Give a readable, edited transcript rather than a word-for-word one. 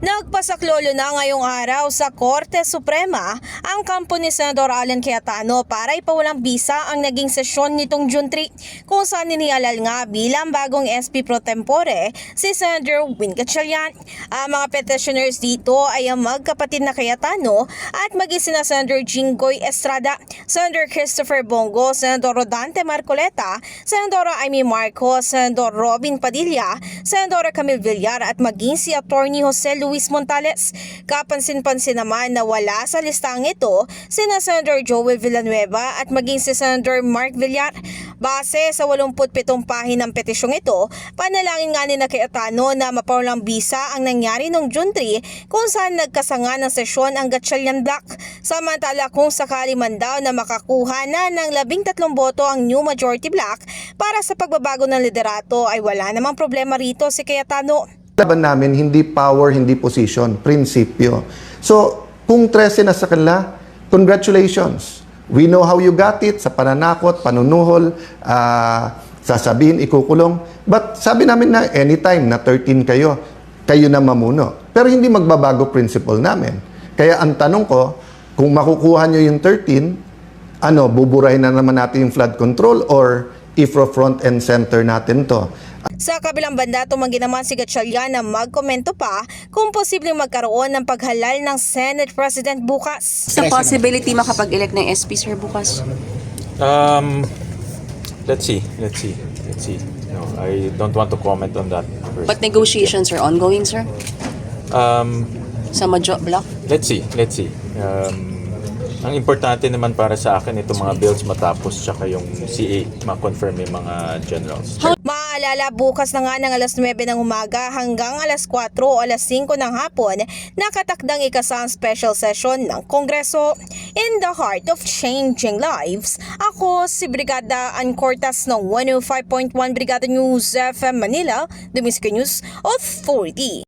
Nagpasaklolo na ngayong araw sa Korte Suprema ang kampo ni Senador Alan Cayetano para ipawalang bisa ang naging sesyon nitong June 3 kung saan ninialal nga bilang bagong SP Pro Tempore si Senator Win Gatchalian. Ang mga petitioners dito ay ang magkapatid na Cayetano at mag-isa na Senator Jinggoy Estrada, Senator Christopher Bongo, Senador Rodante Marcoleta, Senador Amy Marcos, Senador Robin Padilla, Senador Camille Villar at maging si Attorney Jose Luis Montales. Kapansin-pansin naman na wala sa listang ito sina Senator Joel Villanueva at maging si Senator Mark Villar. Base sa 87 pahinang petisyong ito, panalangin nga ni Cayetano na mapawalang bisa ang nangyari noong June 3 kung saan nagkasanga ng sesyon ang Gatchalian Block. Samantala kung sakali man daw na makakuha na ng 13 boto ang New Majority Block para sa pagbabago ng liderato ay wala namang problema rito si Cayetano. Laban namin, hindi power, hindi position, prinsipyo. So, kung 13 na sa kanila, congratulations. We know how you got it, sa pananakot, panunuhol, sasabihin, ikukulong. But sabi namin na anytime na 13 kayo, kayo na mamuno. Pero hindi magbabago principle namin. Kaya ang tanong ko, kung makukuha nyo yung 13, buburahin na naman natin yung flood control or IFRO front and center natin to. Sa kabilang banda, tumanggi naman si Gatchalian na magkomento pa kung posibleng magkaroon ng paghalal ng Senate President bukas. Sa possibility makapag-elect ng SP, sir, bukas? Let's see. No, I don't want to comment on that first. But negotiations are ongoing, sir? Sa Major Block? Let's see. Ang importante naman para sa akin, itong mga bills matapos tsaka yung CA, ma-confirm yung mga generals. Maaalala, bukas na nga ng alas 9 ng umaga hanggang alas 4 o alas 5 ng hapon, nakatakdang ikasang special session ng Kongreso. In the heart of changing lives, ako si Brigada Ann Cortas ng 105.1 Brigada News FM Manila, The Music News Authority.